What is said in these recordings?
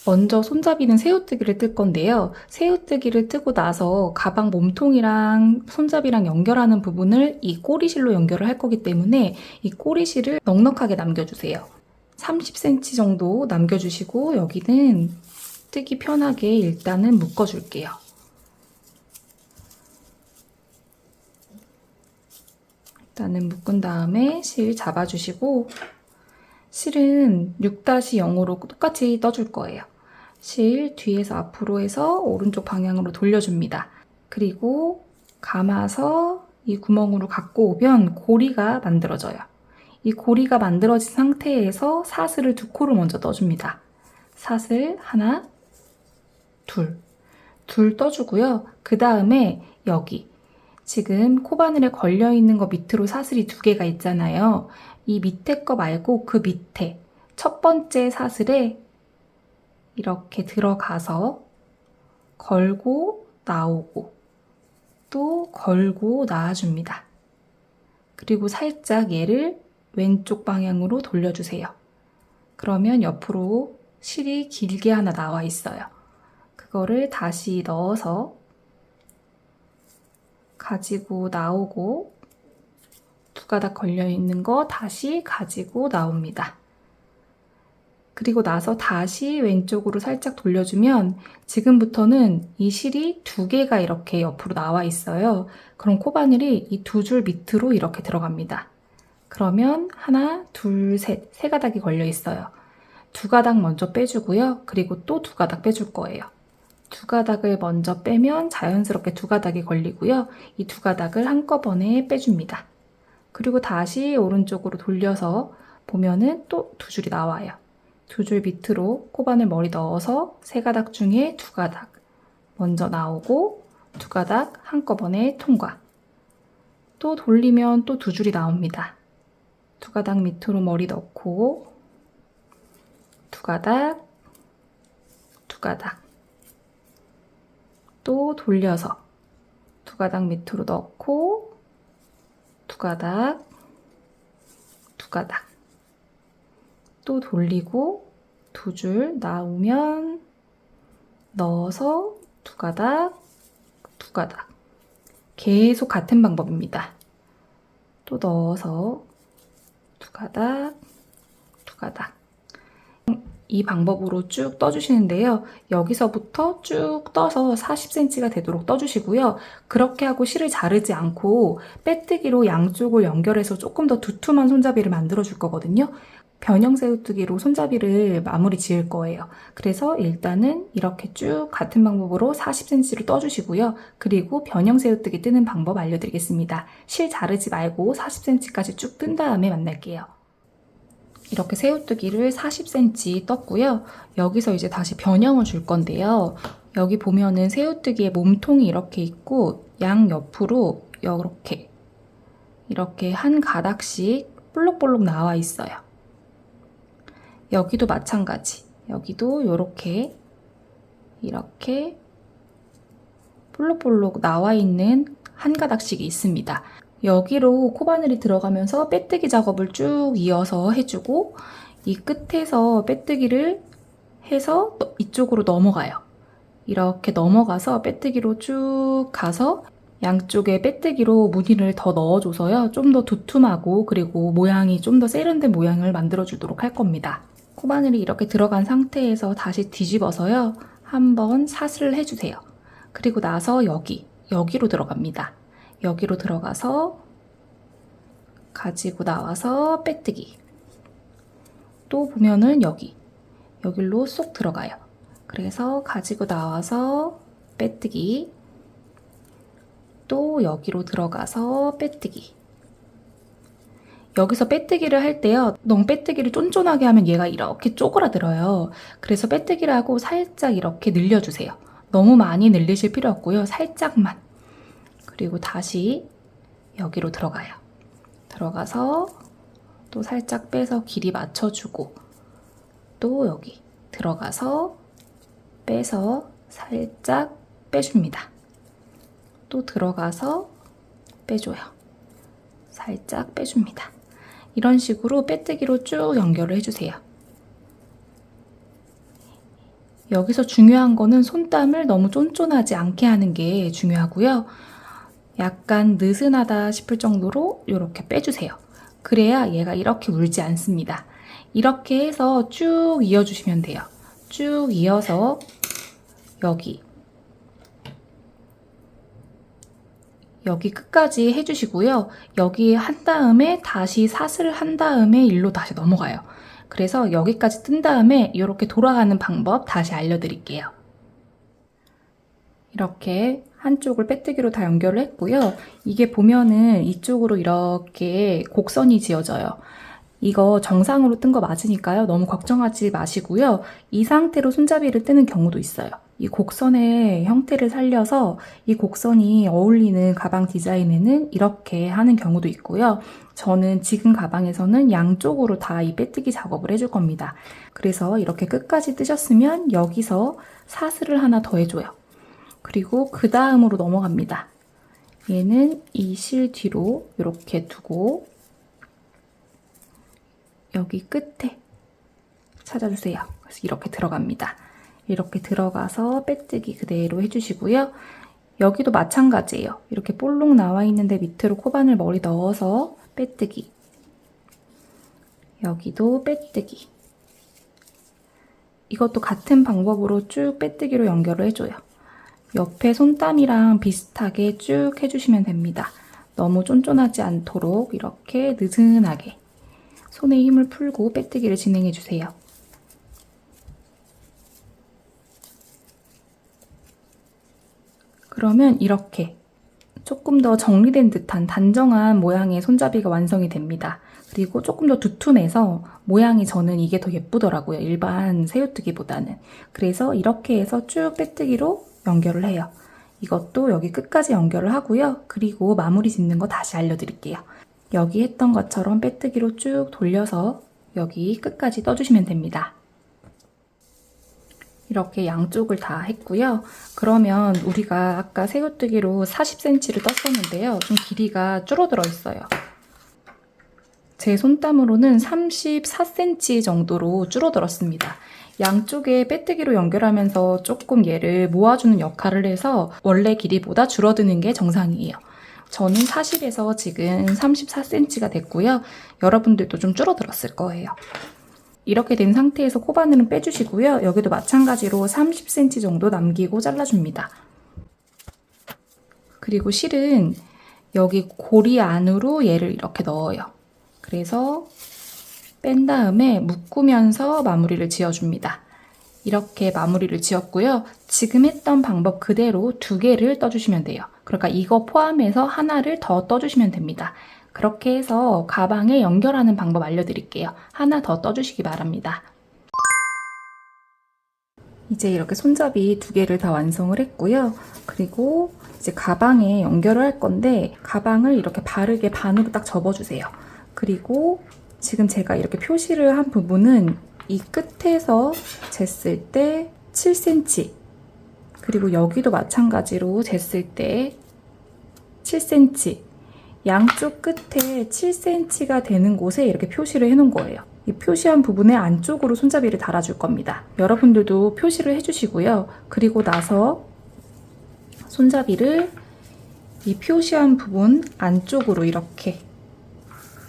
먼저 손잡이는 새우뜨기를 뜰 건데요. 새우뜨기를 뜨고 나서 가방 몸통이랑 손잡이랑 연결하는 부분을 이 꼬리실로 연결을 할 거기 때문에 이 꼬리실을 넉넉하게 남겨주세요. 30cm 정도 남겨주시고 여기는 뜨기 편하게 일단은 묶어줄게요. 일단은 묶은 다음에 실 잡아주시고 실은 6-0으로 똑같이 떠줄 거예요. 실 뒤에서 앞으로 해서 오른쪽 방향으로 돌려줍니다. 그리고 감아서 이 구멍으로 갖고 오면 고리가 만들어져요. 이 고리가 만들어진 상태에서 사슬을 2코로 먼저 떠줍니다. 사슬 하나, 둘 떠주고요. 그 다음에 여기 지금 코바늘에 걸려있는 거 밑으로 사슬이 2개가 있잖아요. 이 밑에 거 말고 그 밑에 첫 번째 사슬에 이렇게 들어가서 걸고 나오고 또 걸고 나와줍니다. 그리고 살짝 얘를 왼쪽 방향으로 돌려주세요. 그러면 옆으로 실이 길게 하나 나와 있어요. 그거를 다시 넣어서 가지고 나오고 2가닥 걸려있는 거 다시 가지고 나옵니다. 그리고 나서 다시 왼쪽으로 살짝 돌려주면 지금부터는 이 실이 2개가 이렇게 옆으로 나와 있어요. 그럼 코바늘이 이 2줄 밑으로 이렇게 들어갑니다. 그러면 하나, 둘, 셋, 3가닥이 걸려 있어요. 2가닥 먼저 빼주고요. 그리고 또 2가닥 빼줄 거예요. 2가닥을 먼저 빼면 자연스럽게 2가닥이 걸리고요. 이 2가닥을 한꺼번에 빼줍니다. 그리고 다시 오른쪽으로 돌려서 보면은 또 2줄이 나와요. 2줄 밑으로 코바늘 머리 넣어서 3가닥 중에 2가닥 먼저 나오고 2가닥 한꺼번에 통과. 또 돌리면 또 2줄이 나옵니다. 2가닥 밑으로 머리 넣고 2가닥, 2가닥 또 돌려서 2가닥 밑으로 넣고 2가닥, 2가닥 또 돌리고 2줄 나오면 넣어서 2가닥, 2가닥 계속 같은 방법입니다. 또 넣어서 2가닥, 2가닥 이 방법으로 쭉 떠주시는데요. 여기서부터 쭉 떠서 40cm가 되도록 떠주시고요. 그렇게 하고 실을 자르지 않고 빼뜨기로 양쪽을 연결해서 조금 더 두툼한 손잡이를 만들어 줄 거거든요. 변형 새우뜨기로 손잡이를 마무리 지을 거예요. 그래서 일단은 이렇게 쭉 같은 방법으로 40cm로 떠주시고요. 그리고 변형 새우뜨기 뜨는 방법 알려드리겠습니다. 실 자르지 말고 40cm까지 쭉 뜬 다음에 만날게요. 이렇게 새우뜨기를 40cm 떴고요. 여기서 이제 다시 변형을 줄 건데요. 여기 보면은 새우뜨기의 몸통이 이렇게 있고 양 옆으로 이렇게 한 가닥씩 볼록볼록 나와 있어요. 여기도 마찬가지. 여기도 이렇게 볼록볼록 나와 있는 한 가닥씩이 있습니다. 여기로 코바늘이 들어가면서 빼뜨기 작업을 쭉 이어서 해주고 이 끝에서 빼뜨기를 해서 이쪽으로 넘어가요. 이렇게 넘어가서 빼뜨기로 쭉 가서 양쪽에 빼뜨기로 무늬를 더 넣어줘서요. 좀 더 두툼하고 그리고 모양이 좀 더 세련된 모양을 만들어주도록 할 겁니다. 코바늘이 이렇게 들어간 상태에서 다시 뒤집어서요. 한번 사슬을 해주세요. 그리고 나서 여기로 들어갑니다. 여기로 들어가서 가지고 나와서 빼뜨기. 또 보면은 여기로 쏙 들어가요. 그래서 가지고 나와서 빼뜨기. 또 여기로 들어가서 빼뜨기. 여기서 빼뜨기를 할 때요. 너무 빼뜨기를 쫀쫀하게 하면 얘가 이렇게 쪼그라들어요. 그래서 빼뜨기를 하고 살짝 이렇게 늘려주세요. 너무 많이 늘리실 필요 없고요. 살짝만. 그리고 다시 여기로 들어가요. 들어가서 또 살짝 빼서 길이 맞춰주고 또 여기 들어가서 빼서 살짝 빼줍니다. 또 들어가서 빼줘요. 살짝 빼줍니다. 이런 식으로 빼뜨기로 쭉 연결을 해주세요. 여기서 중요한 거는 손땀을 너무 쫀쫀하지 않게 하는 게 중요하고요. 약간 느슨하다 싶을 정도로 이렇게 빼주세요. 그래야 얘가 이렇게 물지 않습니다. 이렇게 해서 쭉 이어주시면 돼요. 쭉 이어서 여기 끝까지 해주시고요. 여기 한 다음에 다시 사슬을 한 다음에 일로 다시 넘어가요. 그래서 여기까지 뜬 다음에 이렇게 돌아가는 방법 다시 알려드릴게요. 이렇게 한쪽을 빼뜨기로 다 연결을 했고요. 이게 보면은 이쪽으로 이렇게 곡선이 지어져요. 이거 정상으로 뜬 거 맞으니까요. 너무 걱정하지 마시고요. 이 상태로 손잡이를 뜨는 경우도 있어요. 이 곡선의 형태를 살려서 이 곡선이 어울리는 가방 디자인에는 이렇게 하는 경우도 있고요. 저는 지금 가방에서는 양쪽으로 다 이 빼뜨기 작업을 해줄 겁니다. 그래서 이렇게 끝까지 뜨셨으면 여기서 사슬을 하나 더 해줘요. 그리고 그 다음으로 넘어갑니다. 얘는 이 실 뒤로 이렇게 두고 여기 끝에 찾아주세요. 그래서 이렇게 들어갑니다. 이렇게 들어가서 빼뜨기 그대로 해주시고요. 여기도 마찬가지예요. 이렇게 볼록 나와 있는데 밑으로 코바늘 머리 넣어서 빼뜨기. 여기도 빼뜨기. 이것도 같은 방법으로 쭉 빼뜨기로 연결을 해줘요. 옆에 손땀이랑 비슷하게 쭉 해주시면 됩니다. 너무 쫀쫀하지 않도록 이렇게 느슨하게 손에 힘을 풀고 빼뜨기를 진행해주세요. 그러면 이렇게 조금 더 정리된 듯한 단정한 모양의 손잡이가 완성이 됩니다. 그리고 조금 더 두툼해서 모양이 저는 이게 더 예쁘더라고요. 일반 새우뜨기보다는. 그래서 이렇게 해서 쭉 빼뜨기로 연결을 해요. 이것도 여기 끝까지 연결을 하고요. 그리고 마무리 짓는 거 다시 알려드릴게요. 여기 했던 것처럼 빼뜨기로 쭉 돌려서 여기 끝까지 떠주시면 됩니다. 이렇게 양쪽을 다 했고요. 그러면 우리가 아까 새우뜨기로 40cm를 떴었는데요. 좀 길이가 줄어들어 있어요. 제 손땀으로는 34cm 정도로 줄어들었습니다. 양쪽에 빼뜨기로 연결하면서 조금 얘를 모아주는 역할을 해서 원래 길이보다 줄어드는 게 정상이에요. 저는 40에서 지금 34cm가 됐고요. 여러분들도 좀 줄어들었을 거예요. 이렇게 된 상태에서 코바늘은 빼주시고요. 여기도 마찬가지로 30cm 정도 남기고 잘라줍니다. 그리고 실은 여기 고리 안으로 얘를 이렇게 넣어요. 그래서 뺀 다음에 묶으면서 마무리를 지어줍니다. 이렇게 마무리를 지었고요. 지금 했던 방법 그대로 2개를 떠주시면 돼요. 그러니까 이거 포함해서 하나를 더 떠주시면 됩니다. 그렇게 해서 가방에 연결하는 방법 알려드릴게요. 하나 더 떠주시기 바랍니다. 이제 이렇게 손잡이 2개를 다 완성을 했고요. 그리고 이제 가방에 연결을 할 건데 가방을 이렇게 바르게 반으로 딱 접어주세요. 그리고 지금 제가 이렇게 표시를 한 부분은 이 끝에서 쟀을 때 7cm, 그리고 여기도 마찬가지로 쟀을 때 7cm, 양쪽 끝에 7cm가 되는 곳에 이렇게 표시를 해놓은 거예요. 이 표시한 부분의 안쪽으로 손잡이를 달아줄 겁니다. 여러분들도 표시를 해주시고요. 그리고 나서 손잡이를 이 표시한 부분 안쪽으로 이렇게,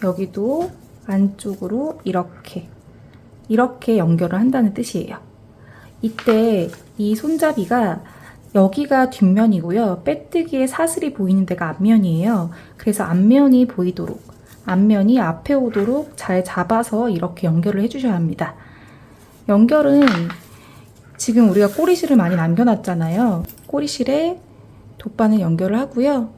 여기도 안쪽으로 이렇게 연결을 한다는 뜻이에요. 이때 이 손잡이가 여기가 뒷면이고요. 빼뜨기에 사슬이 보이는 데가 앞면이에요. 그래서 앞면이 보이도록, 앞면이 앞에 오도록 잘 잡아서 이렇게 연결을 해주셔야 합니다. 연결은 지금 우리가 꼬리실을 많이 남겨놨잖아요. 꼬리실에 돗바늘 연결을 하고요.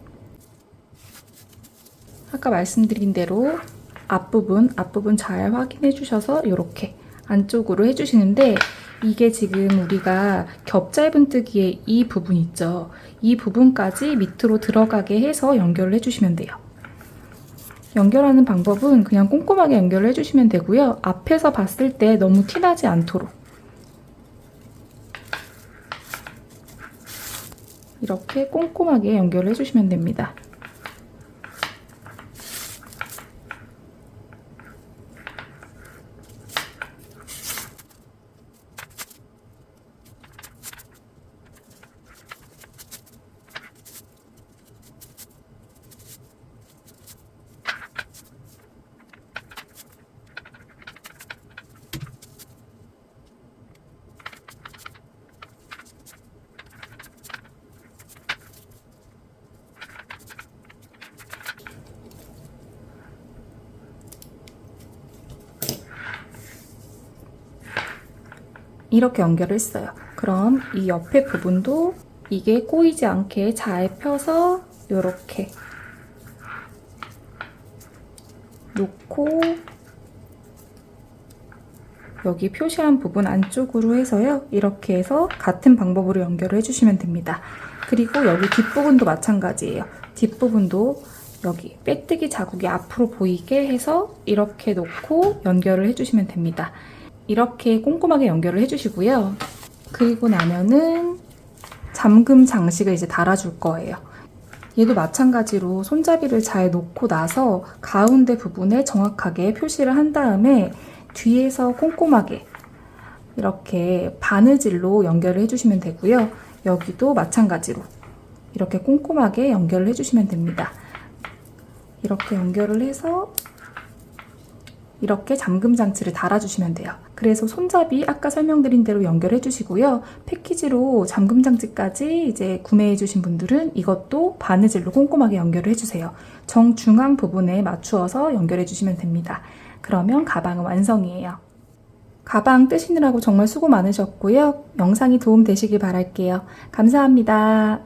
아까 말씀드린 대로 앞부분 잘 확인해 주셔서 이렇게 안쪽으로 해주시는데, 이게 지금 우리가 겹짧은뜨기의 이 부분 있죠. 이 부분까지 밑으로 들어가게 해서 연결을 해주시면 돼요. 연결하는 방법은 그냥 꼼꼼하게 연결을 해주시면 되고요. 앞에서 봤을 때 너무 티나지 않도록 이렇게 꼼꼼하게 연결을 해주시면 됩니다. 이렇게 연결을 했어요. 그럼 이 옆에 부분도 이게 꼬이지 않게 잘 펴서 이렇게 놓고 여기 표시한 부분 안쪽으로 해서요. 이렇게 해서 같은 방법으로 연결을 해주시면 됩니다. 그리고 여기 뒷부분도 마찬가지예요. 뒷부분도 여기 빼뜨기 자국이 앞으로 보이게 해서 이렇게 놓고 연결을 해주시면 됩니다. 이렇게 꼼꼼하게 연결을 해주시고요. 그리고 나면은 잠금 장식을 이제 달아줄 거예요. 얘도 마찬가지로 손잡이를 잘 놓고 나서 가운데 부분에 정확하게 표시를 한 다음에 뒤에서 꼼꼼하게 이렇게 바느질로 연결을 해주시면 되고요. 여기도 마찬가지로 이렇게 꼼꼼하게 연결을 해주시면 됩니다. 이렇게 연결을 해서 이렇게 잠금 장치를 달아주시면 돼요. 그래서 손잡이 아까 설명드린 대로 연결해 주시고요. 패키지로 잠금 장치까지 이제 구매해 주신 분들은 이것도 바느질로 꼼꼼하게 연결을 해주세요. 정중앙 부분에 맞추어서 연결해 주시면 됩니다. 그러면 가방은 완성이에요. 가방 뜨시느라고 정말 수고 많으셨고요. 영상이 도움 되시길 바랄게요. 감사합니다.